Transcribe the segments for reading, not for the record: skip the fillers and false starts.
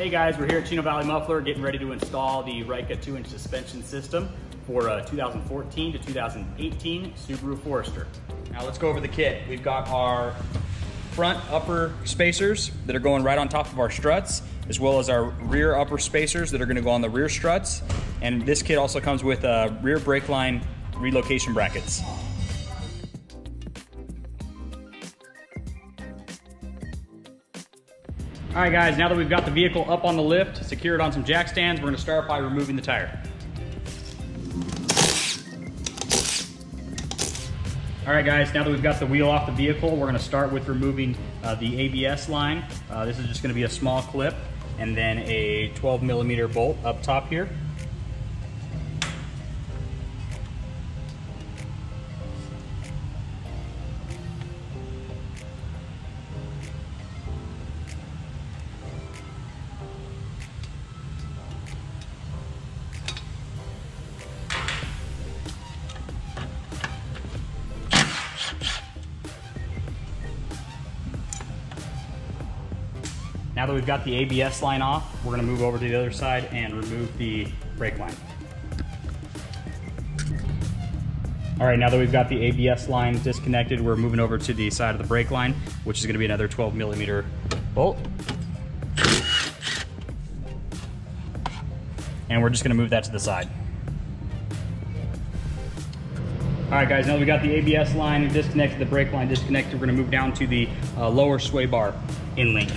Hey guys, we're here at Chino Valley Muffler getting ready to install the REIKA 2-inch suspension system for 2014 to 2018 Subaru Forester. Now let's go over the kit. We've got our front upper spacers that are going right on top of our struts, as well as our rear upper spacers that are gonna go on the rear struts. And this kit also comes with rear brake line relocation brackets. All right guys, now that we've got the vehicle up on the lift, secured on some jack stands, we're gonna start by removing the tire. All right guys, now that we've got the wheel off the vehicle, we're gonna start with removing the ABS line. This is just gonna be a small clip and then a 12mm bolt up top here. Now that we've got the ABS line off, we're gonna move over to the other side and remove the brake line. All right, now that we've got the ABS line disconnected, we're moving over to the side of the brake line, which is gonna be another 12mm bolt. And we're just gonna move that to the side. All right guys, now that we got the ABS line disconnected, the brake line disconnected, we're gonna move down to the lower sway bar in link.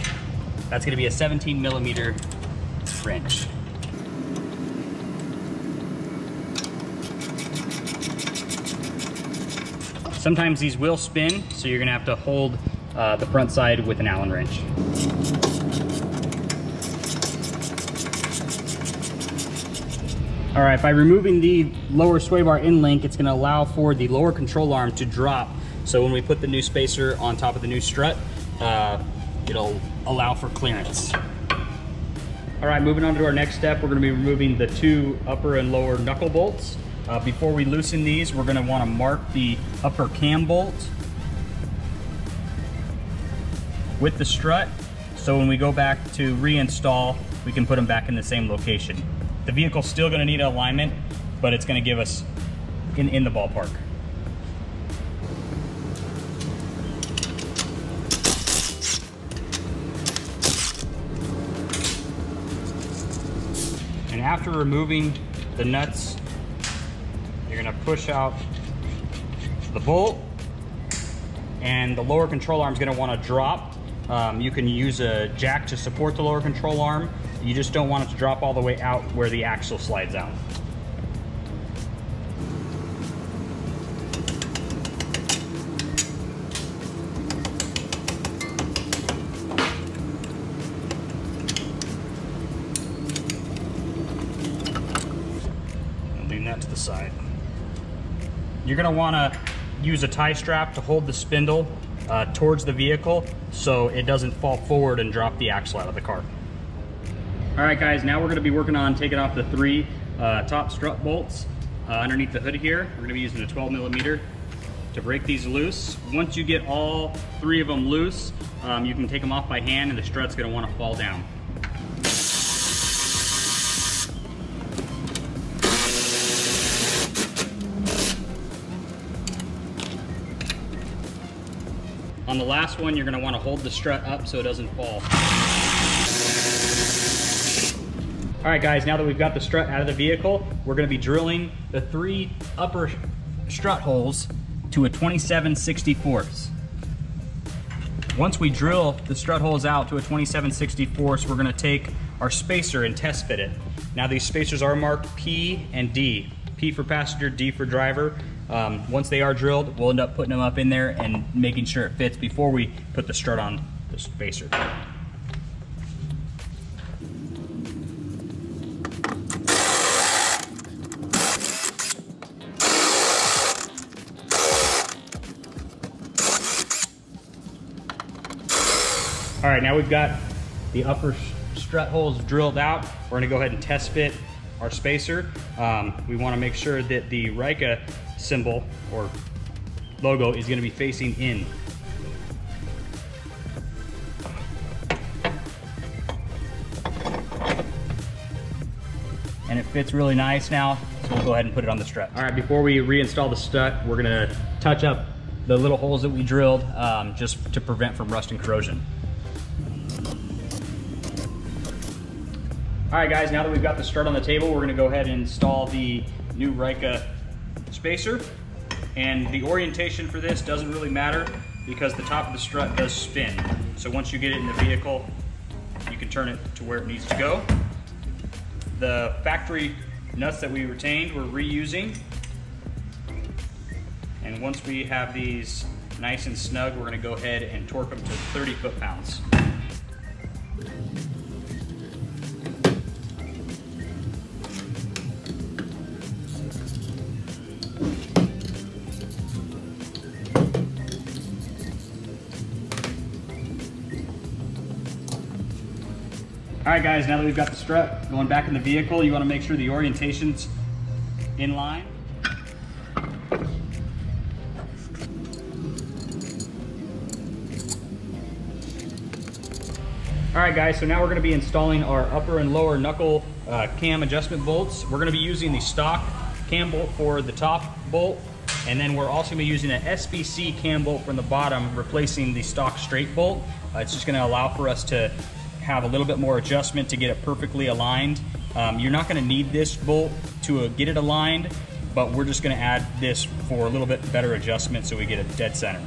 That's gonna be a 17mm wrench. Sometimes these will spin, so you're gonna have to hold the front side with an Allen wrench. All right, by removing the lower sway bar in link, it's gonna allow for the lower control arm to drop. So when we put the new spacer on top of the new strut, it'll allow for clearance. All right, moving on to our next step, we're gonna be removing the two upper and lower knuckle bolts. Before we loosen these, we're gonna wanna mark the upper cam bolt with the strut, so when we go back to reinstall, we can put them back in the same location. The vehicle's still gonna need alignment, but it's gonna give us in the ballpark. And after removing the nuts, you're gonna push out the bolt, and the lower control arm is gonna wanna drop. You can use a jack to support the lower control arm. You just don't want it to drop all the way out where the axle slides out. That to the side. You're going to want to use a tie strap to hold the spindle towards the vehicle so it doesn't fall forward and drop the axle out of the car. All right guys, now we're going to be working on taking off the three top strut bolts underneath the hood here. We're going to be using a 12mm to break these loose. Once you get all three of them loose, you can take them off by hand and the strut's going to want to fall down. On the last one, you're gonna wanna hold the strut up so it doesn't fall. All right guys, now that we've got the strut out of the vehicle, we're gonna be drilling the three upper strut holes to a 27/64. Once we drill the strut holes out to a 27/64, we're gonna take our spacer and test fit it. Now these spacers are marked P and D. P for passenger, D for driver. Once they are drilled, we'll end up putting them up in there and making sure it fits before we put the strut on the spacer. All right, now we've got the upper strut holes drilled out. We're gonna go ahead and test fit our spacer. We wanna make sure that the REIKA symbol or logo is gonna be facing in. fits really nice now, so we'll go ahead and put it on the strut. All right, before we reinstall the strut, we're gonna touch up the little holes that we drilled just to prevent from rust and corrosion. All right guys, now that we've got the strut on the table, we're gonna go ahead and install the new REIKA spacer. And the orientation for this doesn't really matter because the top of the strut does spin. So once you get it in the vehicle, you can turn it to where it needs to go. The factory nuts that we retained, we're reusing. And once we have these nice and snug, we're gonna go ahead and torque them to 30 foot-pounds. All right guys, now that we've got the strut going back in the vehicle, you want to make sure the orientation's in line. All right guys, so now we're going to be installing our upper and lower knuckle cam adjustment bolts. We're going to be using the stock cam bolt for the top bolt, and then we're also going to be using an SBC cam bolt from the bottom, replacing the stock straight bolt. It's just going to allow for us to have a little bit more adjustment to get it perfectly aligned. You're not going to need this bolt to get it aligned, but we're just going to add this for a little bit better adjustment so we get it dead center.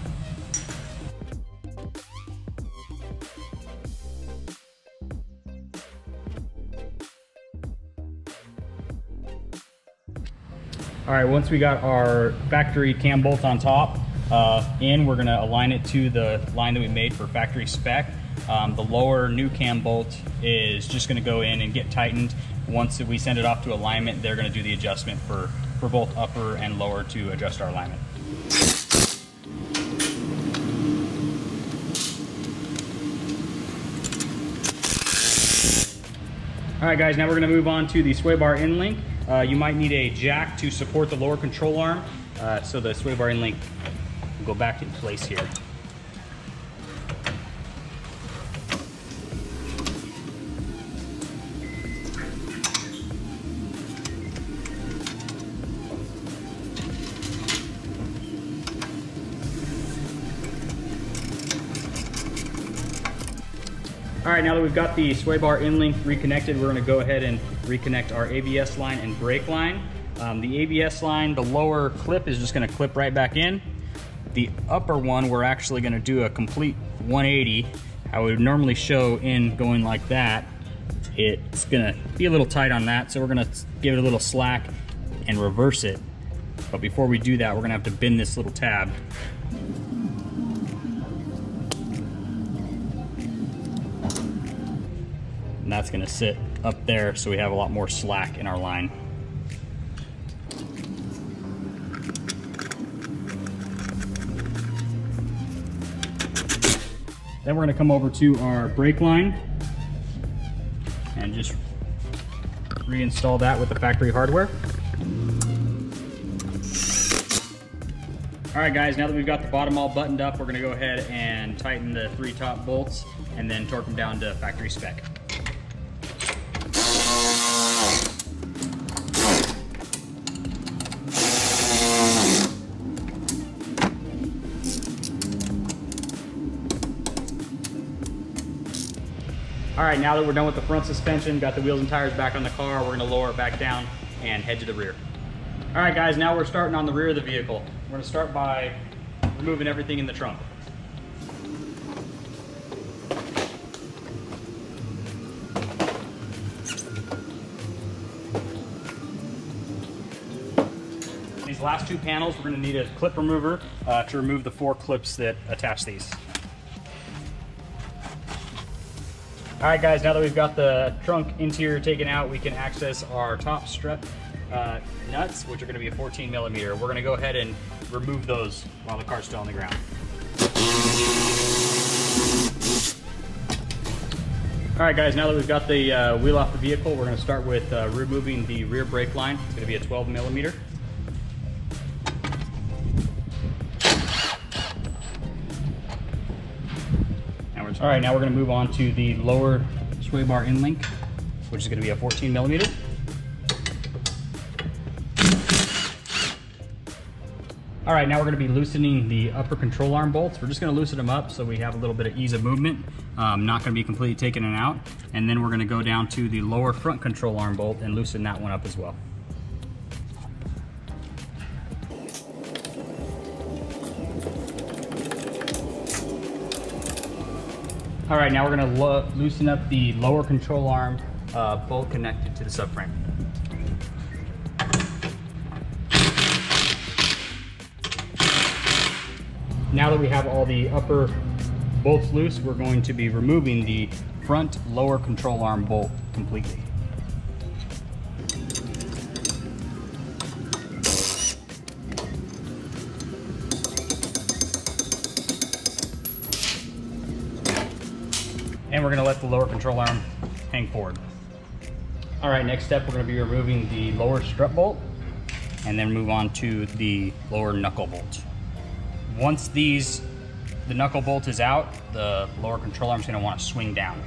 All right, once we got our factory cam bolt on top we're going to align it to the line that we made for factory spec. The lower new cam bolt is just going to go in and get tightened. Once we send it off to alignment, they're going to do the adjustment for both upper and lower to adjust our alignment. All right guys, now we're going to move on to the sway bar end link. You might need a jack to support the lower control arm, so the sway bar end link will go back in place here. All right, now that we've got the sway bar end link reconnected, we're gonna go ahead and reconnect our ABS line and brake line. The ABS line, the lower clip is just gonna clip right back in. The upper one, we're actually gonna do a complete 180. I would normally show in going like that. It's gonna be a little tight on that, so we're gonna give it a little slack and reverse it. But before we do that, we're gonna have to bend this little tab. And that's gonna sit up there so we have a lot more slack in our line. Then we're gonna come over to our brake line and just reinstall that with the factory hardware. All right guys, now that we've got the bottom all buttoned up, we're gonna go ahead and tighten the 3 top bolts and then torque them down to factory spec. All right, now that we're done with the front suspension, got the wheels and tires back on the car, we're gonna lower it back down and head to the rear. All right guys, now we're starting on the rear of the vehicle. We're gonna start by removing everything in the trunk. These last 2 panels, we're gonna need a clip remover to remove the 4 clips that attach these. All right guys, now that we've got the trunk interior taken out, we can access our top strut nuts, which are gonna be a 14 millimeter. We're gonna go ahead and remove those while the car's still on the ground. All right guys, now that we've got the wheel off the vehicle, we're gonna start with removing the rear brake line. It's gonna be a 12 millimeter. All right, now we're gonna move on to the lower sway bar end link, which is gonna be a 14 millimeter. All right, now we're gonna be loosening the upper control arm bolts. We're just gonna loosen them up so we have a little bit of ease of movement. Not gonna be completely taking it out. And then we're gonna go down to the lower front control arm bolt and loosen that one up as well. All right, now we're gonna loosen up the lower control arm bolt connected to the subframe. Now that we have all the upper bolts loose, we're going to be removing the front lower control arm bolt completely. And we're gonna let the lower control arm hang forward. All right, next step, we're gonna be removing the lower strut bolt and then move on to the lower knuckle bolt. Once the knuckle bolt is out, the lower control arm is gonna wanna swing down.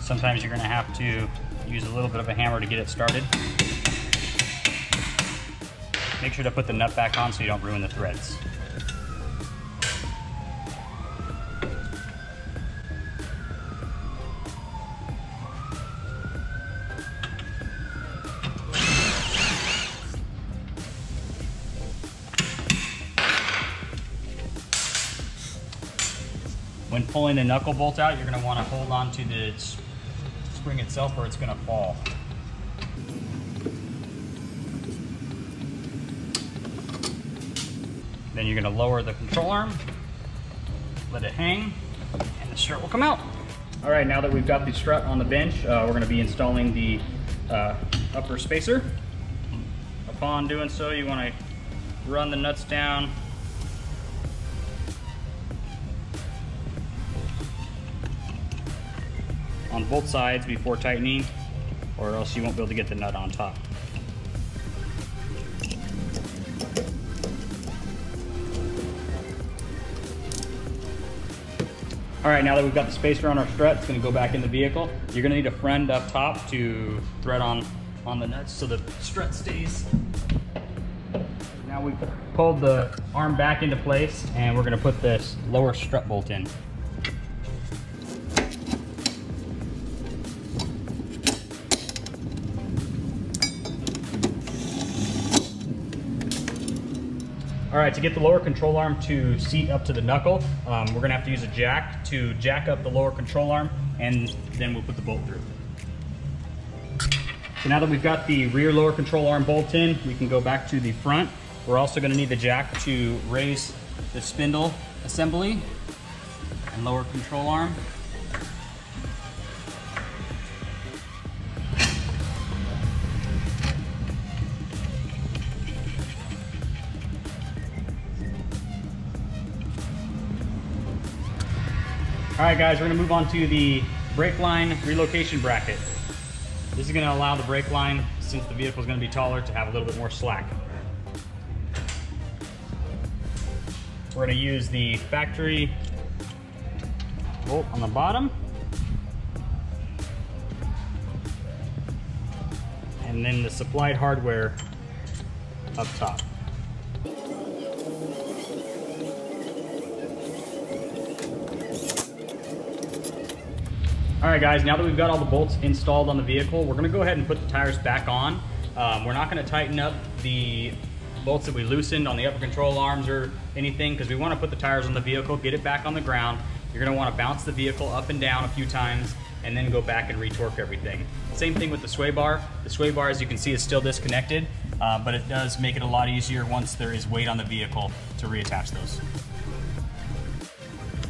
Sometimes you're gonna have to use a little bit of a hammer to get it started. Make sure to put the nut back on so you don't ruin the threads. When pulling the knuckle bolt out, you're going to want to hold on to the spring itself or it's going to fall. Then you're going to lower the control arm, let it hang, and the strut will come out. All right, now that we've got the strut on the bench, we're going to be installing the upper spacer. Upon doing so, you want to run the nuts down. On both sides before tightening, or else you won't be able to get the nut on top. All right, now that we've got the spacer on our strut, it's gonna go back in the vehicle. You're gonna need a friend up top to thread on the nuts so the strut stays. Now we've pulled the arm back into place and we're gonna put this lower strut bolt in. All right, to get the lower control arm to seat up to the knuckle, we're gonna have to use a jack to jack up the lower control arm, and then we'll put the bolt through. So now that we've got the rear lower control arm bolt in, we can go back to the front. We're also gonna need the jack to raise the spindle assembly and lower control arm. All right, guys, we're gonna move on to the brake line relocation bracket. This is gonna allow the brake line, since the vehicle is gonna be taller, to have a little bit more slack. We're gonna use the factory bolt on the bottom. And then the supplied hardware up top. All right, guys, now that we've got all the bolts installed on the vehicle, we're gonna go ahead and put the tires back on. We're not gonna tighten up the bolts that we loosened on the upper control arms or anything, because we wanna put the tires on the vehicle, get it back on the ground. You're gonna wanna bounce the vehicle up and down a few times and then go back and retorque everything. Same thing with the sway bar. The sway bar, as you can see, is still disconnected, but it does make it a lot easier once there is weight on the vehicle to reattach those.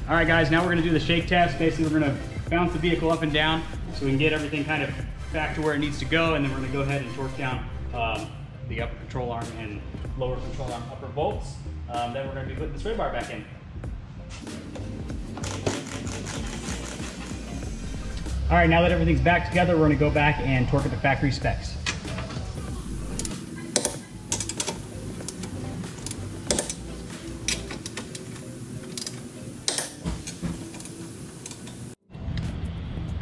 All right, guys, now we're gonna do the shake test. Basically, we're gonna bounce the vehicle up and down so we can get everything kind of back to where it needs to go, and then we're gonna go ahead and torque down the upper control arm and lower control arm upper bolts. Then we're gonna be putting the sway bar back in. All right, now that everything's back together, we're gonna go back and torque at the factory specs.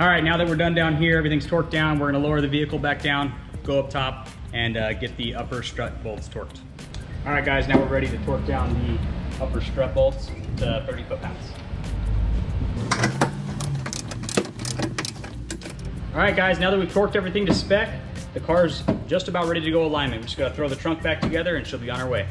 All right, now that we're done down here, everything's torqued down, we're gonna lower the vehicle back down, go up top, and get the upper strut bolts torqued. All right, guys, now we're ready to torque down the upper strut bolts to 30 foot-pounds. All right, guys, now that we've torqued everything to spec, the car's just about ready to go alignment. We just gotta throw the trunk back together and she'll be on her way.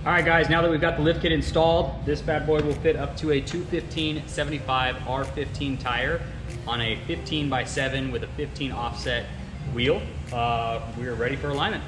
All right, guys, now that we've got the lift kit installed, this bad boy will fit up to a 215/75 R15 tire on a 15/7 with a 15 offset wheel. We are ready for alignment.